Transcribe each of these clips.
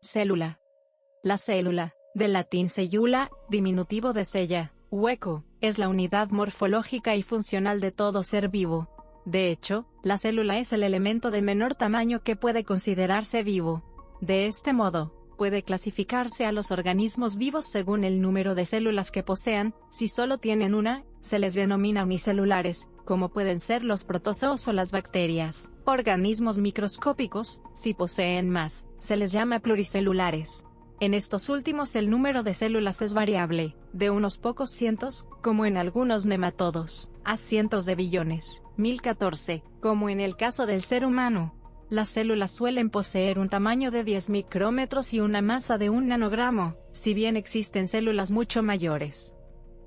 Célula. La célula, del latín cellula, diminutivo de cella, hueco, es la unidad morfológica y funcional de todo ser vivo. De hecho, la célula es el elemento de menor tamaño que puede considerarse vivo. De este modo, puede clasificarse a los organismos vivos según el número de células que posean. Si solo tienen una, se les denomina unicelulares, como pueden ser los protozoos o las bacterias. Organismos microscópicos, si poseen más, se les llama pluricelulares. En estos últimos el número de células es variable, de unos pocos cientos, como en algunos nematodos, a cientos de billones, 1014, como en el caso del ser humano. Las células suelen poseer un tamaño de 10 micrómetros y una masa de 1 nanogramo, si bien existen células mucho mayores.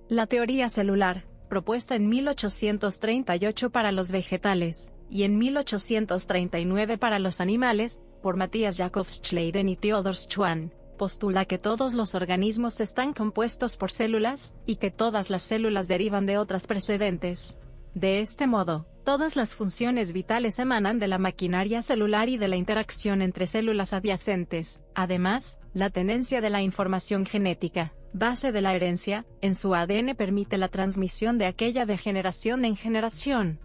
La teoría celular, propuesta en 1838 para los vegetales, y en 1839 para los animales, por Matthias Jakob Schleiden y Theodor Schwann, postula que todos los organismos están compuestos por células, y que todas las células derivan de otras precedentes. De este modo, todas las funciones vitales emanan de la maquinaria celular y de la interacción entre células adyacentes. Además, la tenencia de la información genética, base de la herencia, en su ADN permite la transmisión de aquella de generación en generación.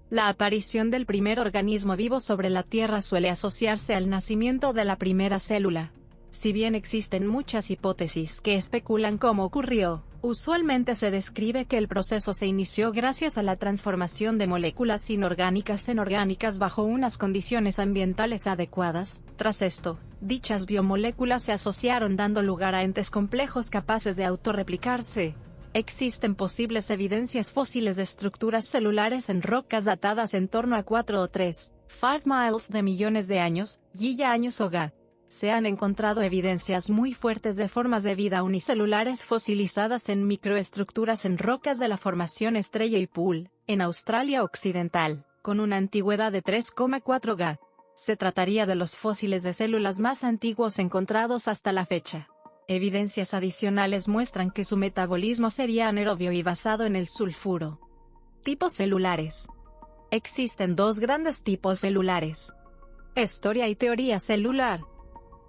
La aparición del primer organismo vivo sobre la Tierra suele asociarse al nacimiento de la primera célula. Si bien existen muchas hipótesis que especulan cómo ocurrió, usualmente se describe que el proceso se inició gracias a la transformación de moléculas inorgánicas en orgánicas bajo unas condiciones ambientales adecuadas. Tras esto, dichas biomoléculas se asociaron dando lugar a entes complejos capaces de autorreplicarse. Existen posibles evidencias fósiles de estructuras celulares en rocas datadas en torno a 4 o 3, 5 miles de millones de años, Giga años o Ga. Se han encontrado evidencias muy fuertes de formas de vida unicelulares fosilizadas en microestructuras en rocas de la formación Estrella y Pool, en Australia Occidental, con una antigüedad de 3,4 Ga. Se trataría de los fósiles de células más antiguos encontrados hasta la fecha. Evidencias adicionales muestran que su metabolismo sería anaerobio y basado en el sulfuro. Tipos celulares. Existen dos grandes tipos celulares. Historia y teoría celular.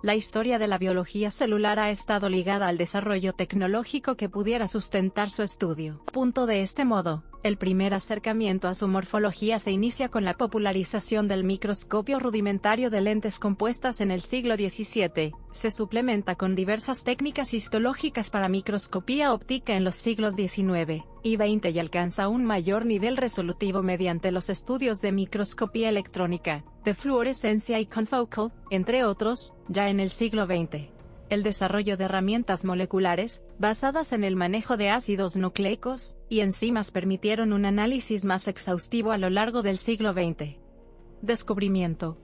La historia de la biología celular ha estado ligada al desarrollo tecnológico que pudiera sustentar su estudio. De este modo, el primer acercamiento a su morfología se inicia con la popularización del microscopio rudimentario de lentes compuestas en el siglo XVII. Se suplementa con diversas técnicas histológicas para microscopía óptica en los siglos XIX y XX y alcanza un mayor nivel resolutivo mediante los estudios de microscopía electrónica, de fluorescencia y confocal, entre otros, ya en el siglo XX. El desarrollo de herramientas moleculares, basadas en el manejo de ácidos nucleicos y enzimas permitieron un análisis más exhaustivo a lo largo del siglo XX. Descubrimiento.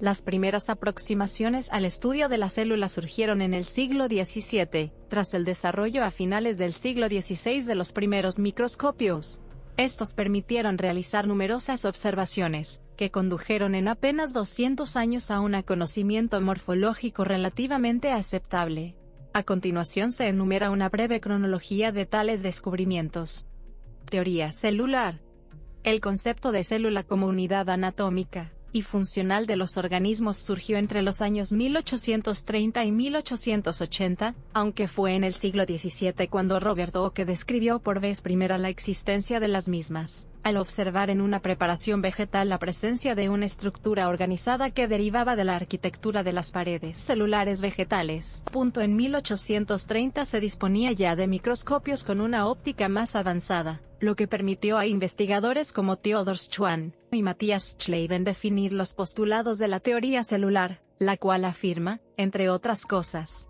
Las primeras aproximaciones al estudio de la célula surgieron en el siglo XVII, tras el desarrollo a finales del siglo XVI de los primeros microscopios. Estos permitieron realizar numerosas observaciones, que condujeron en apenas 200 años a un conocimiento morfológico relativamente aceptable. A continuación se enumera una breve cronología de tales descubrimientos. Teoría celular. El concepto de célula como unidad anatómica y funcional de los organismos surgió entre los años 1830 y 1880, aunque fue en el siglo XVII cuando Robert Hooke describió por vez primera la existencia de las mismas, al observar en una preparación vegetal la presencia de una estructura organizada que derivaba de la arquitectura de las paredes celulares vegetales. En 1830 se disponía ya de microscopios con una óptica más avanzada, lo que permitió a investigadores como Theodor Schwann y Matthias Schleiden definir los postulados de la teoría celular, la cual afirma, entre otras cosas.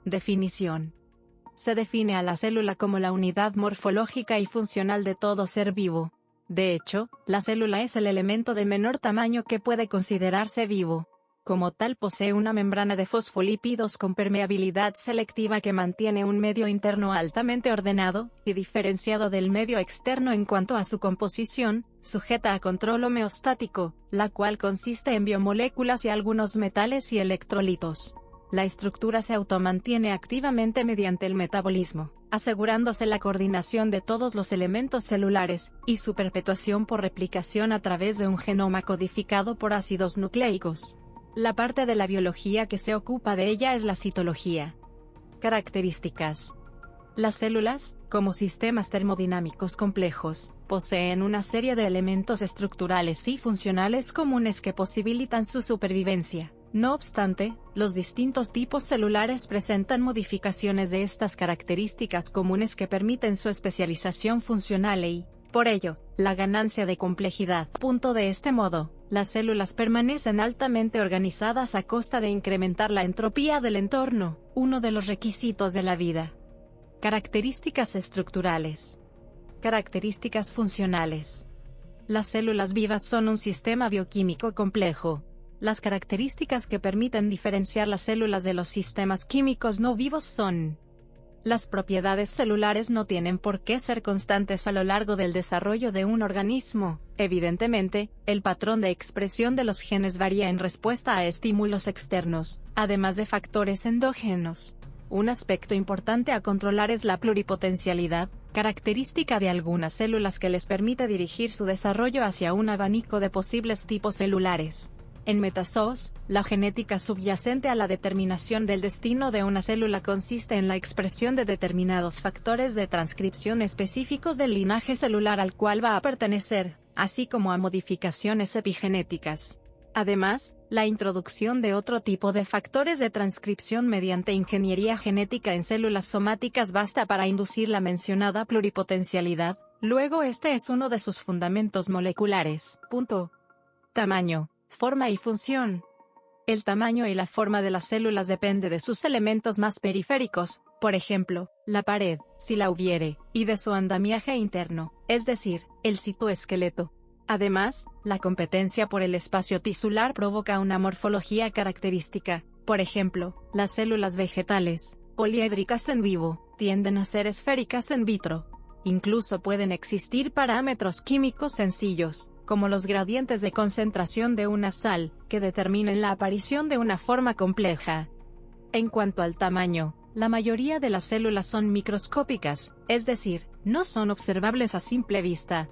Definición. Se define a la célula como la unidad morfológica y funcional de todo ser vivo. De hecho, la célula es el elemento de menor tamaño que puede considerarse vivo. Como tal posee una membrana de fosfolípidos con permeabilidad selectiva que mantiene un medio interno altamente ordenado y diferenciado del medio externo en cuanto a su composición, sujeta a control homeostático, la cual consiste en biomoléculas y algunos metales y electrolitos. La estructura se automantiene activamente mediante el metabolismo, asegurándose la coordinación de todos los elementos celulares, y su perpetuación por replicación a través de un genoma codificado por ácidos nucleicos. La parte de la biología que se ocupa de ella es la citología. Características. Las células, como sistemas termodinámicos complejos, poseen una serie de elementos estructurales y funcionales comunes que posibilitan su supervivencia. No obstante, los distintos tipos celulares presentan modificaciones de estas características comunes que permiten su especialización funcional y, por ello, la ganancia de complejidad. De este modo, las células permanecen altamente organizadas a costa de incrementar la entropía del entorno, uno de los requisitos de la vida. Características estructurales. Características funcionales. Las células vivas son un sistema bioquímico complejo. Las características que permiten diferenciar las células de los sistemas químicos no vivos son: las propiedades celulares no tienen por qué ser constantes a lo largo del desarrollo de un organismo. Evidentemente, el patrón de expresión de los genes varía en respuesta a estímulos externos, además de factores endógenos. Un aspecto importante a controlar es la pluripotencialidad, característica de algunas células que les permite dirigir su desarrollo hacia un abanico de posibles tipos celulares. En metazoos, la genética subyacente a la determinación del destino de una célula consiste en la expresión de determinados factores de transcripción específicos del linaje celular al cual va a pertenecer, así como a modificaciones epigenéticas. Además, la introducción de otro tipo de factores de transcripción mediante ingeniería genética en células somáticas basta para inducir la mencionada pluripotencialidad. Luego este es uno de sus fundamentos moleculares. Tamaño, forma y función. El tamaño y la forma de las células depende de sus elementos más periféricos, por ejemplo, la pared, si la hubiere, y de su andamiaje interno, es decir, el citoesqueleto. Además, la competencia por el espacio tisular provoca una morfología característica. Por ejemplo, las células vegetales, poliédricas en vivo, tienden a ser esféricas en vitro. Incluso pueden existir parámetros químicos sencillos, como los gradientes de concentración de una sal, que determinen la aparición de una forma compleja. En cuanto al tamaño, la mayoría de las células son microscópicas, es decir, no son observables a simple vista.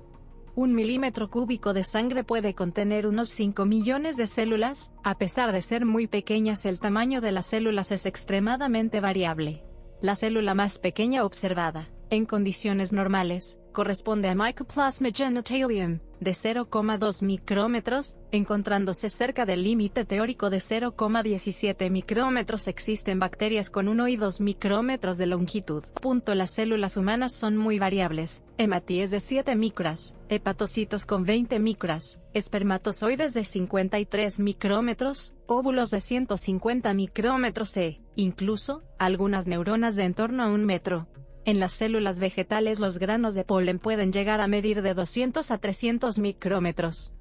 1 milímetro cúbico de sangre puede contener unos 5 millones de células. A pesar de ser muy pequeñas, el tamaño de las células es extremadamente variable. La célula más pequeña observada, en condiciones normales, corresponde a Mycoplasma genitalium, de 0,2 micrómetros, encontrándose cerca del límite teórico de 0,17 micrómetros. Existen bacterias con 1 y 2 micrómetros de longitud. Las células humanas son muy variables: hematíes de 7 micras, hepatocitos con 20 micras, espermatozoides de 53 micrómetros, óvulos de 150 micrómetros e, incluso, algunas neuronas de en torno a 1 metro. En las células vegetales los granos de polen pueden llegar a medir de 200 a 300 micrómetros.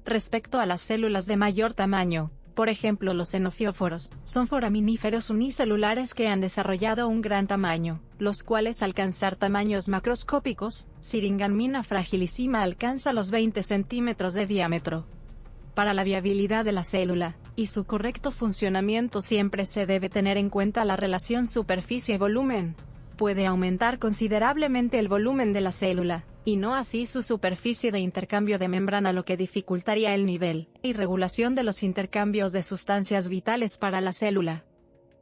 Respecto a las células de mayor tamaño, por ejemplo los xenofióforos, son foraminíferos unicelulares que han desarrollado un gran tamaño, los cuales alcanzar tamaños macroscópicos. Syringamina fragilissima alcanza los 20 centímetros de diámetro. Para la viabilidad de la célula y su correcto funcionamiento siempre se debe tener en cuenta la relación superficie-volumen. Puede aumentar considerablemente el volumen de la célula, y no así su superficie de intercambio de membrana, lo que dificultaría el nivel y regulación de los intercambios de sustancias vitales para la célula.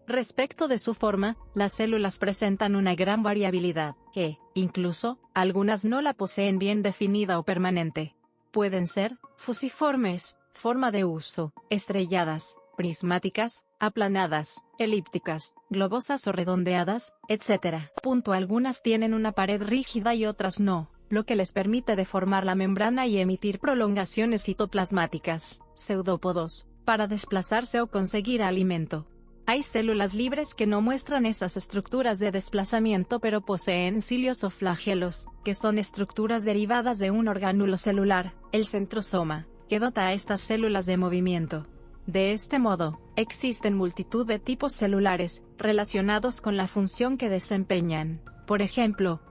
Respecto de su forma, las células presentan una gran variabilidad, que, incluso, algunas no la poseen bien definida o permanente. Pueden ser fusiformes, forma de uso, estrelladas, prismáticas, aplanadas, elípticas, globosas o redondeadas, etc. Algunas tienen una pared rígida y otras no, lo que les permite deformar la membrana y emitir prolongaciones citoplasmáticas, pseudópodos, para desplazarse o conseguir alimento. Hay células libres que no muestran esas estructuras de desplazamiento pero poseen cilios o flagelos, que son estructuras derivadas de un orgánulo celular, el centrosoma, que dota a estas células de movimiento. De este modo, existen multitud de tipos celulares, relacionados con la función que desempeñan. Por ejemplo,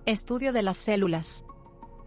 estudio de las células.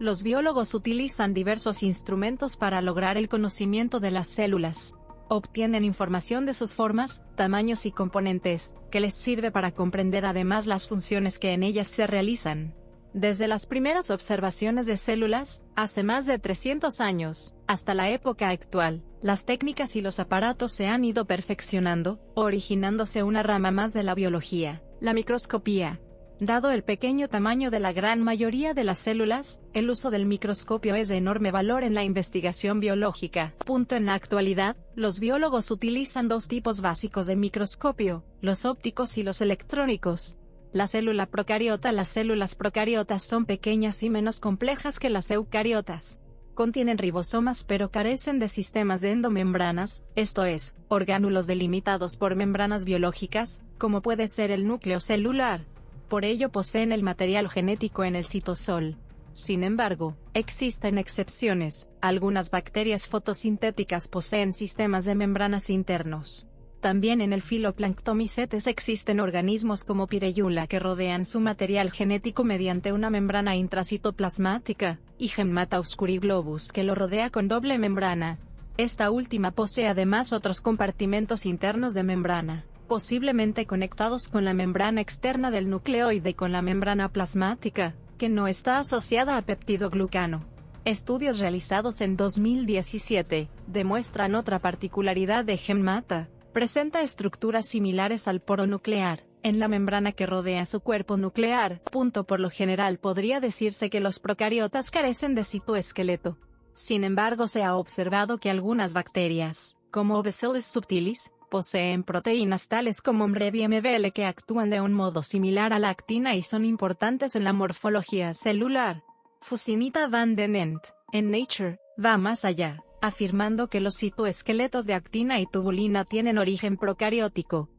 Los biólogos utilizan diversos instrumentos para lograr el conocimiento de las células. Obtienen información de sus formas, tamaños y componentes, que les sirve para comprender además las funciones que en ellas se realizan. Desde las primeras observaciones de células, hace más de 300 años, hasta la época actual, las técnicas y los aparatos se han ido perfeccionando, originándose una rama más de la biología, la microscopía. Dado el pequeño tamaño de la gran mayoría de las células, el uso del microscopio es de enorme valor en la investigación biológica. En la actualidad, los biólogos utilizan dos tipos básicos de microscopio, los ópticos y los electrónicos. La célula procariota. Las células procariotas son pequeñas y menos complejas que las eucariotas. Contienen ribosomas pero carecen de sistemas de endomembranas, esto es, orgánulos delimitados por membranas biológicas, como puede ser el núcleo celular. Por ello poseen el material genético en el citosol. Sin embargo, existen excepciones, algunas bacterias fotosintéticas poseen sistemas de membranas internos. También en el filoplancton y cetes existen organismos como Pirellula que rodean su material genético mediante una membrana intracitoplasmática, y Gemmata obscuriglobus que lo rodea con doble membrana. Esta última posee además otros compartimentos internos de membrana, posiblemente conectados con la membrana externa del nucleoide y con la membrana plasmática, que no está asociada a peptidoglucano. Estudios realizados en 2017 demuestran otra particularidad de Gemmata. Presenta estructuras similares al poro nuclear, en la membrana que rodea su cuerpo nuclear. Por lo general podría decirse que los procariotas carecen de citoesqueleto. Sin embargo, se ha observado que algunas bacterias, como Bacillus subtilis, poseen proteínas tales como MREB-MBL que actúan de un modo similar a la actina y son importantes en la morfología celular. Fusinita van den Ent, en Nature, va más allá, afirmando que los citoesqueletos de actina y tubulina tienen origen procariótico.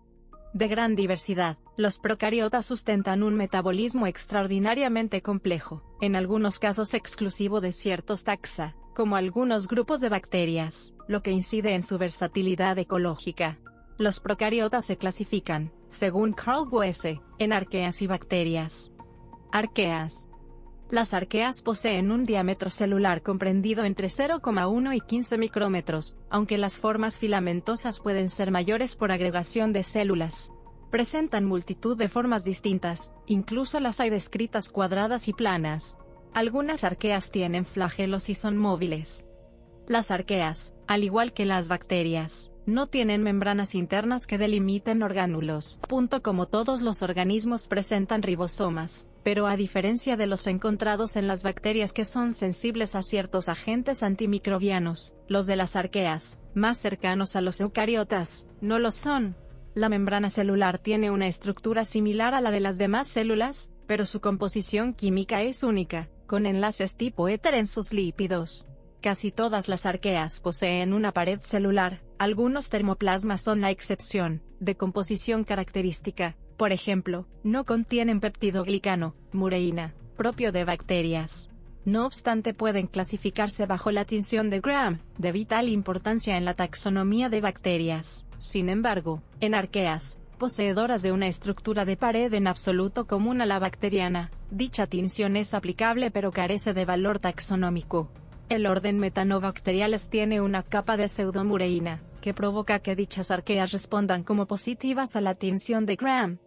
De gran diversidad, los procariotas sustentan un metabolismo extraordinariamente complejo, en algunos casos exclusivo de ciertos taxa, como algunos grupos de bacterias, lo que incide en su versatilidad ecológica. Los procariotas se clasifican, según Carl Woese, en arqueas y bacterias. Arqueas. Las arqueas poseen un diámetro celular comprendido entre 0,1 y 15 micrómetros, aunque las formas filamentosas pueden ser mayores por agregación de células. Presentan multitud de formas distintas, incluso las hay descritas cuadradas y planas. Algunas arqueas tienen flagelos y son móviles. Las arqueas, al igual que las bacterias, no tienen membranas internas que delimiten orgánulos. Como todos los organismos presentan ribosomas, pero a diferencia de los encontrados en las bacterias que son sensibles a ciertos agentes antimicrobianos, los de las arqueas, más cercanos a los eucariotas, no lo son. La membrana celular tiene una estructura similar a la de las demás células, pero su composición química es única, con enlaces tipo éter en sus lípidos. Casi todas las arqueas poseen una pared celular, algunos termoplasmas son la excepción, de composición característica, por ejemplo, no contienen peptidoglicano, mureína, propio de bacterias. No obstante pueden clasificarse bajo la tinción de Gram, de vital importancia en la taxonomía de bacterias. Sin embargo, en arqueas, poseedoras de una estructura de pared en absoluto común a la bacteriana, dicha tinción es aplicable pero carece de valor taxonómico. El orden Metanobacteriales tiene una capa de pseudomureína, que provoca que dichas arqueas respondan como positivas a la tinción de Gram.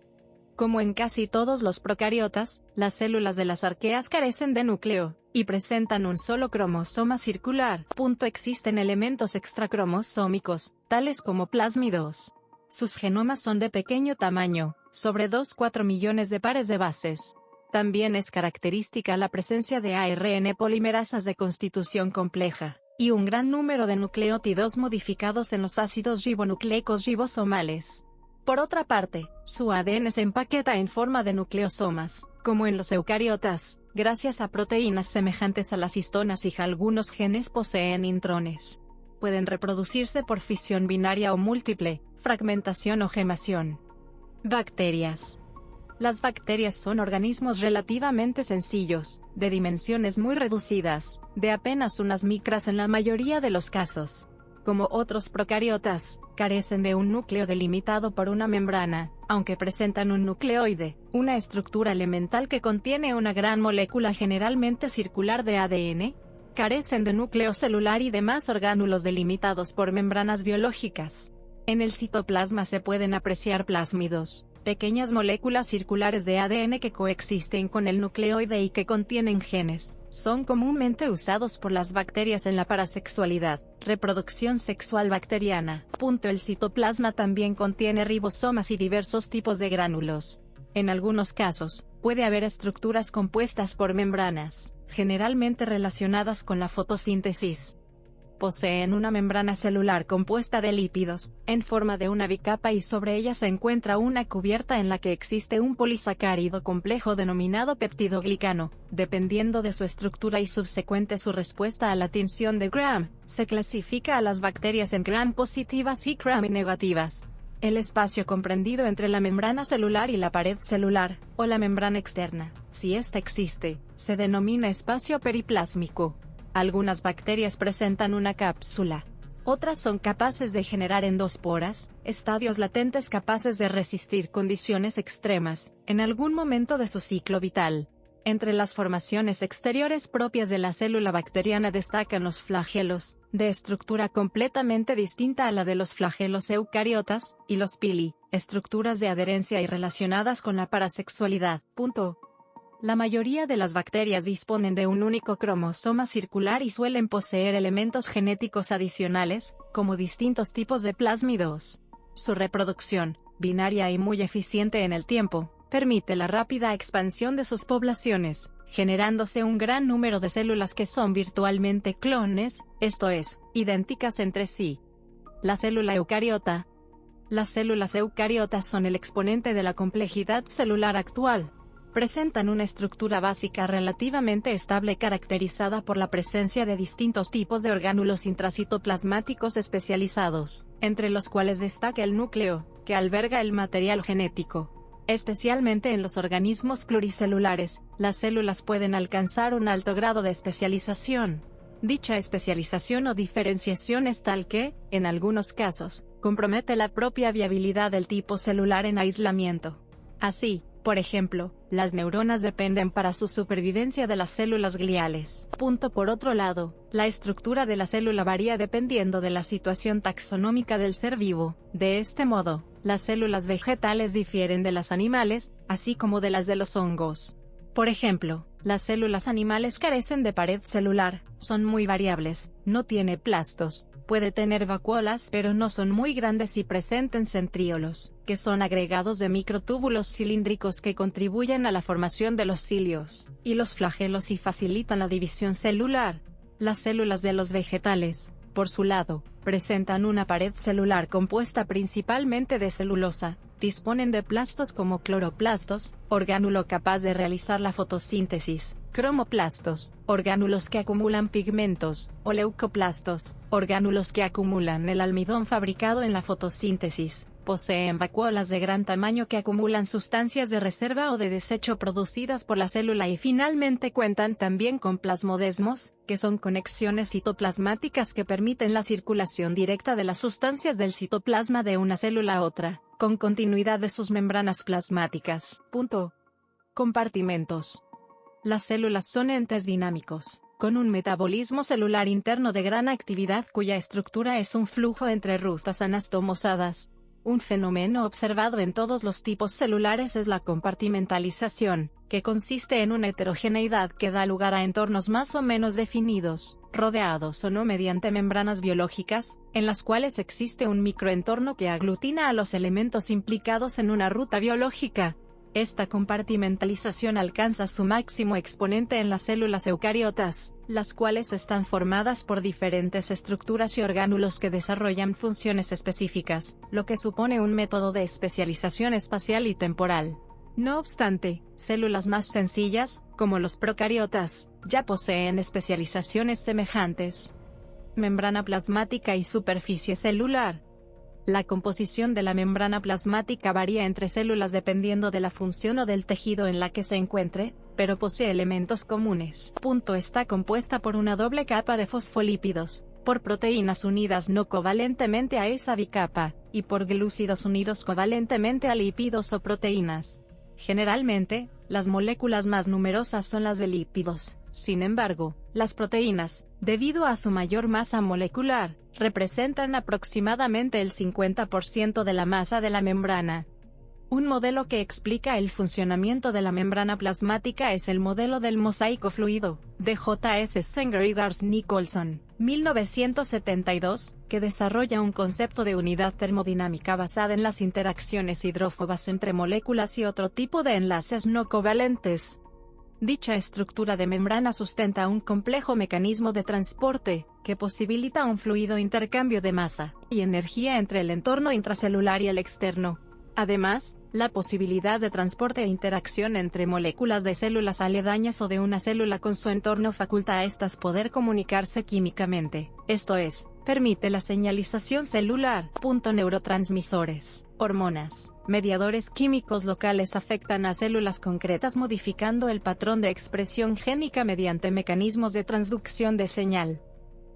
Como en casi todos los procariotas, las células de las arqueas carecen de núcleo, y presentan un solo cromosoma circular. Existen elementos extracromosómicos, tales como plásmidos. Sus genomas son de pequeño tamaño, sobre 2,4 millones de pares de bases. También es característica la presencia de ARN polimerasas de constitución compleja, y un gran número de nucleótidos modificados en los ácidos ribonucleicos ribosomales. Por otra parte, su ADN se empaqueta en forma de nucleosomas, como en los eucariotas, gracias a proteínas semejantes a las histonas y algunos genes poseen intrones. Pueden reproducirse por fisión binaria o múltiple, fragmentación o gemación. Bacterias. Las bacterias son organismos relativamente sencillos, de dimensiones muy reducidas, de apenas unas micras en la mayoría de los casos. Como otros procariotas, carecen de un núcleo delimitado por una membrana, aunque presentan un nucleoide, una estructura elemental que contiene una gran molécula generalmente circular de ADN. Carecen de núcleo celular y demás orgánulos delimitados por membranas biológicas. En el citoplasma se pueden apreciar plásmidos, pequeñas moléculas circulares de ADN que coexisten con el nucleoide y que contienen genes, son comúnmente usados por las bacterias en la parasexualidad, reproducción sexual bacteriana. El citoplasma también contiene ribosomas y diversos tipos de gránulos. En algunos casos, puede haber estructuras compuestas por membranas, generalmente relacionadas con la fotosíntesis. Poseen una membrana celular compuesta de lípidos, en forma de una bicapa, y sobre ella se encuentra una cubierta en la que existe un polisacárido complejo denominado peptidoglicano. Dependiendo de su estructura y subsecuente su respuesta a la tinción de Gram, se clasifica a las bacterias en Gram positivas y Gram negativas. El espacio comprendido entre la membrana celular y la pared celular, o la membrana externa, si ésta existe, se denomina espacio periplásmico. Algunas bacterias presentan una cápsula. Otras son capaces de generar endosporas, estadios latentes capaces de resistir condiciones extremas, en algún momento de su ciclo vital. Entre las formaciones exteriores propias de la célula bacteriana destacan los flagelos, de estructura completamente distinta a la de los flagelos eucariotas, y los pili, estructuras de adherencia y relacionadas con la parasexualidad. La mayoría de las bacterias disponen de un único cromosoma circular y suelen poseer elementos genéticos adicionales, como distintos tipos de plásmidos. Su reproducción, binaria y muy eficiente en el tiempo, permite la rápida expansión de sus poblaciones, generándose un gran número de células que son virtualmente clones, esto es, idénticas entre sí. La célula eucariota. Las células eucariotas son el exponente de la complejidad celular actual. Presentan una estructura básica relativamente estable caracterizada por la presencia de distintos tipos de orgánulos intracitoplasmáticos especializados, entre los cuales destaca el núcleo, que alberga el material genético. Especialmente en los organismos pluricelulares, las células pueden alcanzar un alto grado de especialización. Dicha especialización o diferenciación es tal que, en algunos casos, compromete la propia viabilidad del tipo celular en aislamiento. Así, por ejemplo, las neuronas dependen para su supervivencia de las células gliales. Por otro lado, la estructura de la célula varía dependiendo de la situación taxonómica del ser vivo. De este modo, las células vegetales difieren de las animales, así como de las de los hongos. Por ejemplo, las células animales carecen de pared celular, son muy variables, no tiene plastos. Puede tener vacuolas pero no son muy grandes y presenten centríolos, que son agregados de microtúbulos cilíndricos que contribuyen a la formación de los cilios, y los flagelos y facilitan la división celular. Las células de los vegetales, por su lado, presentan una pared celular compuesta principalmente de celulosa, disponen de plastos como cloroplastos, orgánulo capaz de realizar la fotosíntesis, cromoplastos, orgánulos que acumulan pigmentos, o leucoplastos, orgánulos que acumulan el almidón fabricado en la fotosíntesis. Poseen vacuolas de gran tamaño que acumulan sustancias de reserva o de desecho producidas por la célula y finalmente cuentan también con plasmodesmos, que son conexiones citoplasmáticas que permiten la circulación directa de las sustancias del citoplasma de una célula a otra, con continuidad de sus membranas plasmáticas. Compartimentos. Las células son entes dinámicos, con un metabolismo celular interno de gran actividad cuya estructura es un flujo entre rutas anastomosadas. Un fenómeno observado en todos los tipos celulares es la compartimentalización, que consiste en una heterogeneidad que da lugar a entornos más o menos definidos, rodeados o no mediante membranas biológicas, en las cuales existe un microentorno que aglutina a los elementos implicados en una ruta biológica. Esta compartimentalización alcanza su máximo exponente en las células eucariotas, las cuales están formadas por diferentes estructuras y orgánulos que desarrollan funciones específicas, lo que supone un método de especialización espacial y temporal. No obstante, células más sencillas, como los procariotas, ya poseen especializaciones semejantes. Membrana plasmática y superficie celular. La composición de la membrana plasmática varía entre células dependiendo de la función o del tejido en la que se encuentre, pero posee elementos comunes. Está compuesta por una doble capa de fosfolípidos, por proteínas unidas no covalentemente a esa bicapa, y por glúcidos unidos covalentemente a lípidos o proteínas. Generalmente, las moléculas más numerosas son las de lípidos. Sin embargo, las proteínas, debido a su mayor masa molecular, representan aproximadamente el 50% de la masa de la membrana. Un modelo que explica el funcionamiento de la membrana plasmática es el modelo del mosaico fluido, de J.S. Sanger y Gars Nicholson, 1972, que desarrolla un concepto de unidad termodinámica basada en las interacciones hidrófobas entre moléculas y otro tipo de enlaces no covalentes. Dicha estructura de membrana sustenta un complejo mecanismo de transporte, que posibilita un fluido intercambio de masa y energía entre el entorno intracelular y el externo. Además, la posibilidad de transporte e interacción entre moléculas de células aledañas o de una célula con su entorno faculta a estas poder comunicarse químicamente, esto es, permite la señalización celular. Neurotransmisores, hormonas, mediadores químicos locales afectan a células concretas modificando el patrón de expresión génica mediante mecanismos de transducción de señal.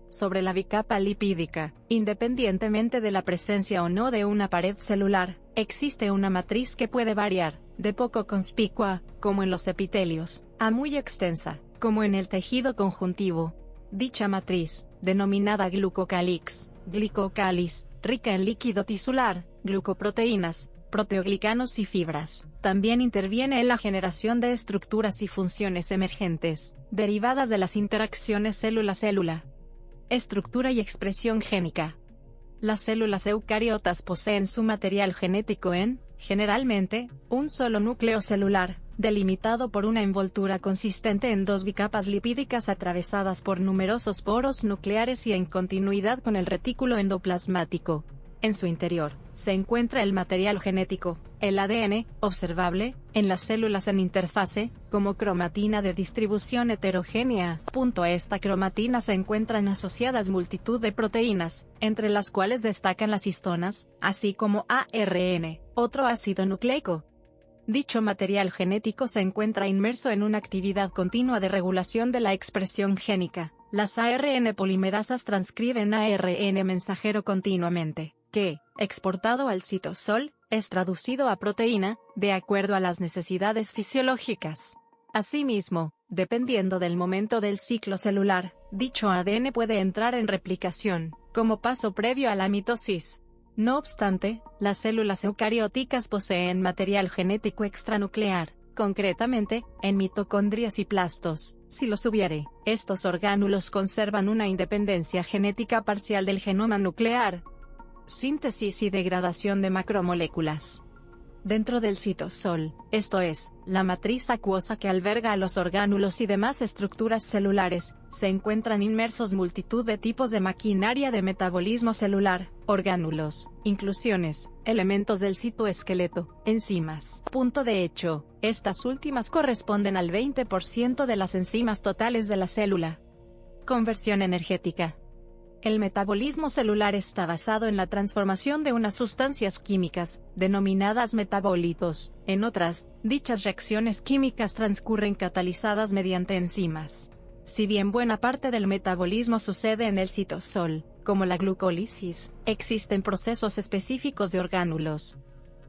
Sobre la bicapa lipídica, independientemente de la presencia o no de una pared celular, existe una matriz que puede variar, de poco conspicua, como en los epitelios, a muy extensa, como en el tejido conjuntivo. Dicha matriz, denominada glucocálix, rica en líquido tisular, glucoproteínas, proteoglicanos y fibras, también interviene en la generación de estructuras y funciones emergentes, derivadas de las interacciones célula-célula. Estructura y expresión génica. Las células eucariotas poseen su material genético en, generalmente, un solo núcleo celular, delimitado por una envoltura consistente en dos bicapas lipídicas atravesadas por numerosos poros nucleares y en continuidad con el retículo endoplasmático. En su interior, se encuentra el material genético, el ADN, observable, en las células en interfase, como cromatina de distribución heterogénea. A esta cromatina se encuentran asociadas multitud de proteínas, entre las cuales destacan las histonas, así como ARN, otro ácido nucleico. Dicho material genético se encuentra inmerso en una actividad continua de regulación de la expresión génica. Las ARN polimerasas transcriben ARN mensajero continuamente, que, exportado al citosol, es traducido a proteína, de acuerdo a las necesidades fisiológicas. Asimismo, dependiendo del momento del ciclo celular, dicho ADN puede entrar en replicación, como paso previo a la mitosis. No obstante, las células eucarióticas poseen material genético extranuclear, concretamente, en mitocondrias y plastos. Si los hubiere, estos orgánulos conservan una independencia genética parcial del genoma nuclear. Síntesis y degradación de macromoléculas. Dentro del citosol, esto es, la matriz acuosa que alberga a los orgánulos y demás estructuras celulares, se encuentran inmersos multitud de tipos de maquinaria de metabolismo celular, orgánulos, inclusiones, elementos del citoesqueleto, enzimas. De hecho, estas últimas corresponden al 20% de las enzimas totales de la célula. Conversión energética. El metabolismo celular está basado en la transformación de unas sustancias químicas, denominadas metabolitos. En otras, dichas reacciones químicas transcurren catalizadas mediante enzimas. Si bien buena parte del metabolismo sucede en el citosol, como la glucólisis, existen procesos específicos de orgánulos.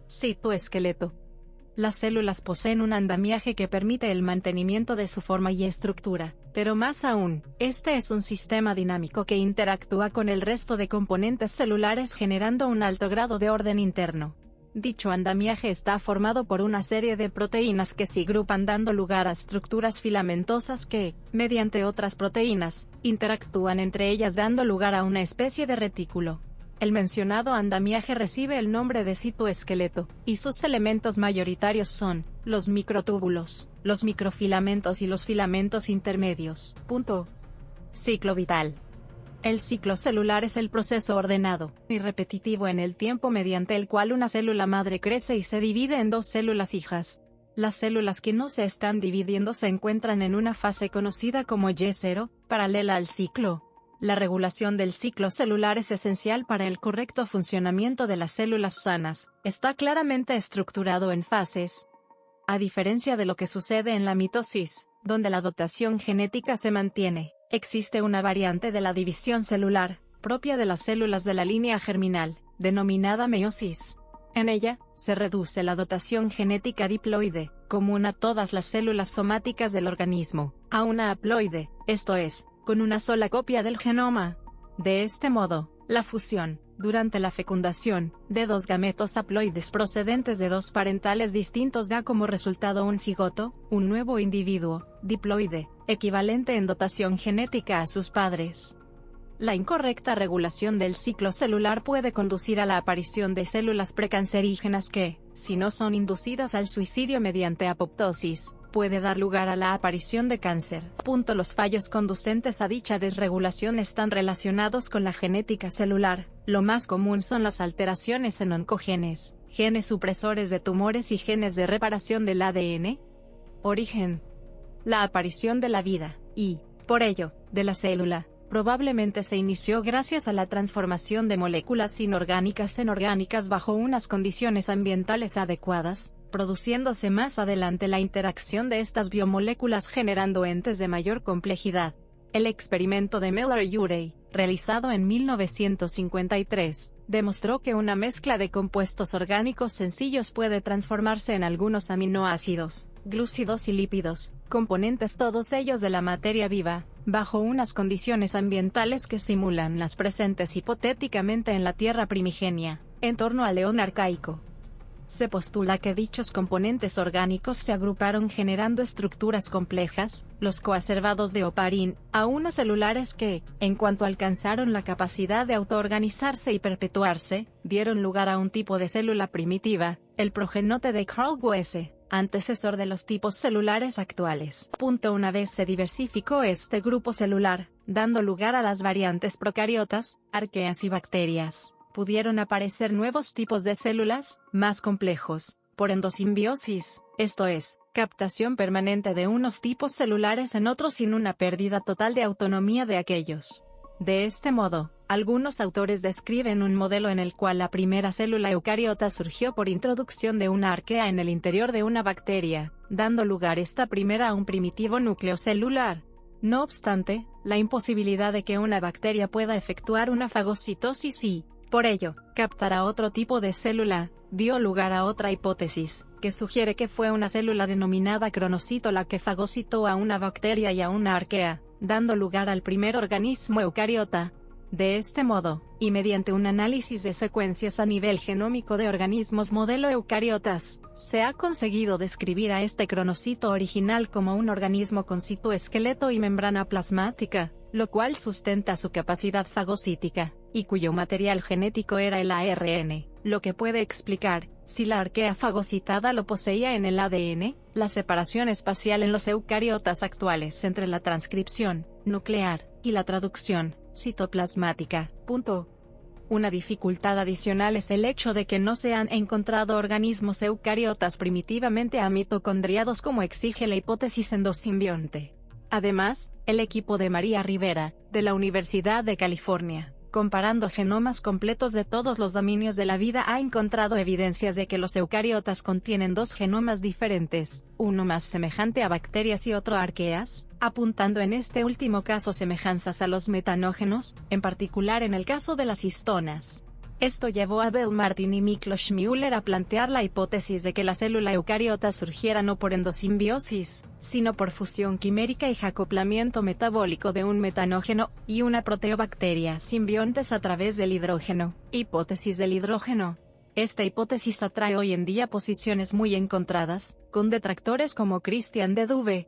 Citoesqueleto. Las células poseen un andamiaje que permite el mantenimiento de su forma y estructura, pero más aún, este es un sistema dinámico que interactúa con el resto de componentes celulares generando un alto grado de orden interno. Dicho andamiaje está formado por una serie de proteínas que se agrupan dando lugar a estructuras filamentosas que, mediante otras proteínas, interactúan entre ellas dando lugar a una especie de retículo. El mencionado andamiaje recibe el nombre de citoesqueleto, y sus elementos mayoritarios son, los microtúbulos, los microfilamentos y los filamentos intermedios. Ciclo vital. El ciclo celular es el proceso ordenado y repetitivo en el tiempo mediante el cual una célula madre crece y se divide en dos células hijas. Las células que no se están dividiendo se encuentran en una fase conocida como Y0, paralela al ciclo. La regulación del ciclo celular es esencial para el correcto funcionamiento de las células sanas. Está claramente estructurado en fases. A diferencia de lo que sucede en la mitosis, donde la dotación genética se mantiene, existe una variante de la división celular, propia de las células de la línea germinal, denominada meiosis. En ella, se reduce la dotación genética diploide, común a todas las células somáticas del organismo, a una haploide, esto es, con una sola copia del genoma. De este modo, la fusión, durante la fecundación, de dos gametos haploides procedentes de dos parentales distintos da como resultado un cigoto, un nuevo individuo, diploide, equivalente en dotación genética a sus padres. La incorrecta regulación del ciclo celular puede conducir a la aparición de células precancerígenas que, si no son inducidas al suicidio mediante apoptosis, puede dar lugar a la aparición de cáncer. Los fallos conducentes a dicha desregulación están relacionados con la genética celular. Lo más común son las alteraciones en oncogenes, genes supresores de tumores y genes de reparación del ADN. Origen. La aparición de la vida, y, por ello, de la célula, probablemente se inició gracias a la transformación de moléculas inorgánicas en orgánicas bajo unas condiciones ambientales adecuadas, produciéndose más adelante la interacción de estas biomoléculas generando entes de mayor complejidad. El experimento de Miller-Urey, realizado en 1953, demostró que una mezcla de compuestos orgánicos sencillos puede transformarse en algunos aminoácidos, glúcidos y lípidos, componentes todos ellos de la materia viva, bajo unas condiciones ambientales que simulan las presentes hipotéticamente en la Tierra primigenia, en torno al León arcaico. Se postula que dichos componentes orgánicos se agruparon generando estructuras complejas, los coacervados de Oparin, aunas celulares que, en cuanto alcanzaron la capacidad de autoorganizarse y perpetuarse, dieron lugar a un tipo de célula primitiva, el progenote de Carl Guese, antecesor de los tipos celulares actuales. Una vez se diversificó este grupo celular, dando lugar a las variantes procariotas, arqueas y bacterias, pudieron aparecer nuevos tipos de células, más complejos, por endosimbiosis, esto es, captación permanente de unos tipos celulares en otros sin una pérdida total de autonomía de aquellos. De este modo, algunos autores describen un modelo en el cual la primera célula eucariota surgió por introducción de una arquea en el interior de una bacteria, dando lugar esta primera a un primitivo núcleo celular. No obstante, la imposibilidad de que una bacteria pueda efectuar una fagocitosis y, por ello, captar a otro tipo de célula, dio lugar a otra hipótesis, que sugiere que fue una célula denominada cronocito la que fagocitó a una bacteria y a una arquea, dando lugar al primer organismo eucariota. De este modo, y mediante un análisis de secuencias a nivel genómico de organismos modelo eucariotas, se ha conseguido describir a este cronocito original como un organismo con citoesqueleto y membrana plasmática, lo cual sustenta su capacidad fagocítica, y cuyo material genético era el ARN, lo que puede explicar, si la arquea fagocitada lo poseía en el ADN, la separación espacial en los eucariotas actuales entre la transcripción nuclear y la traducción citoplasmática. Una dificultad adicional es el hecho de que no se han encontrado organismos eucariotas primitivamente amitocondriados como exige la hipótesis endosimbionte. Además, el equipo de María Rivera, de la Universidad de California, comparando genomas completos de todos los dominios de la vida ha encontrado evidencias de que los eucariotas contienen dos genomas diferentes, uno más semejante a bacterias y otro a arqueas, apuntando en este último caso semejanzas a los metanógenos, en particular en el caso de las histonas. Esto llevó a Bell Martin y Miklos Müller a plantear la hipótesis de que la célula eucariota surgiera no por endosimbiosis, sino por fusión quimérica y acoplamiento metabólico de un metanógeno y una proteobacteria simbiontes a través del hidrógeno. Hipótesis del hidrógeno. Esta hipótesis atrae hoy en día posiciones muy encontradas, con detractores como Christian de Duve.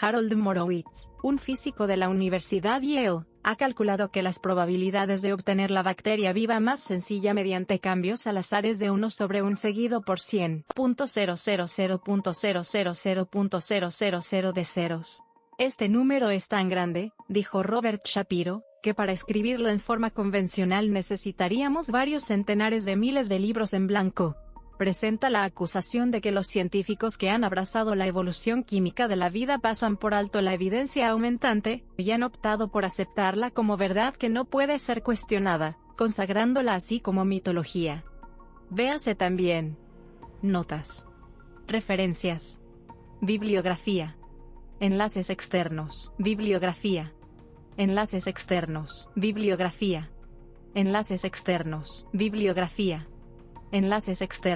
Harold Morowitz, un físico de la Universidad Yale, ha calculado que las probabilidades de obtener la bacteria viva más sencilla mediante cambios al azares de 1 sobre 1 seguido por 100.000.000.000 de ceros. Este número es tan grande, dijo Robert Shapiro, que para escribirlo en forma convencional necesitaríamos varios centenares de miles de libros en blanco. Presenta la acusación de que los científicos que han abrazado la evolución química de la vida pasan por alto la evidencia aumentante, y han optado por aceptarla como verdad que no puede ser cuestionada, consagrándola así como mitología. Véase también. Notas. Referencias. Bibliografía. Enlaces externos. Bibliografía. Enlaces externos. Bibliografía. Enlaces externos. Bibliografía. Enlaces externos.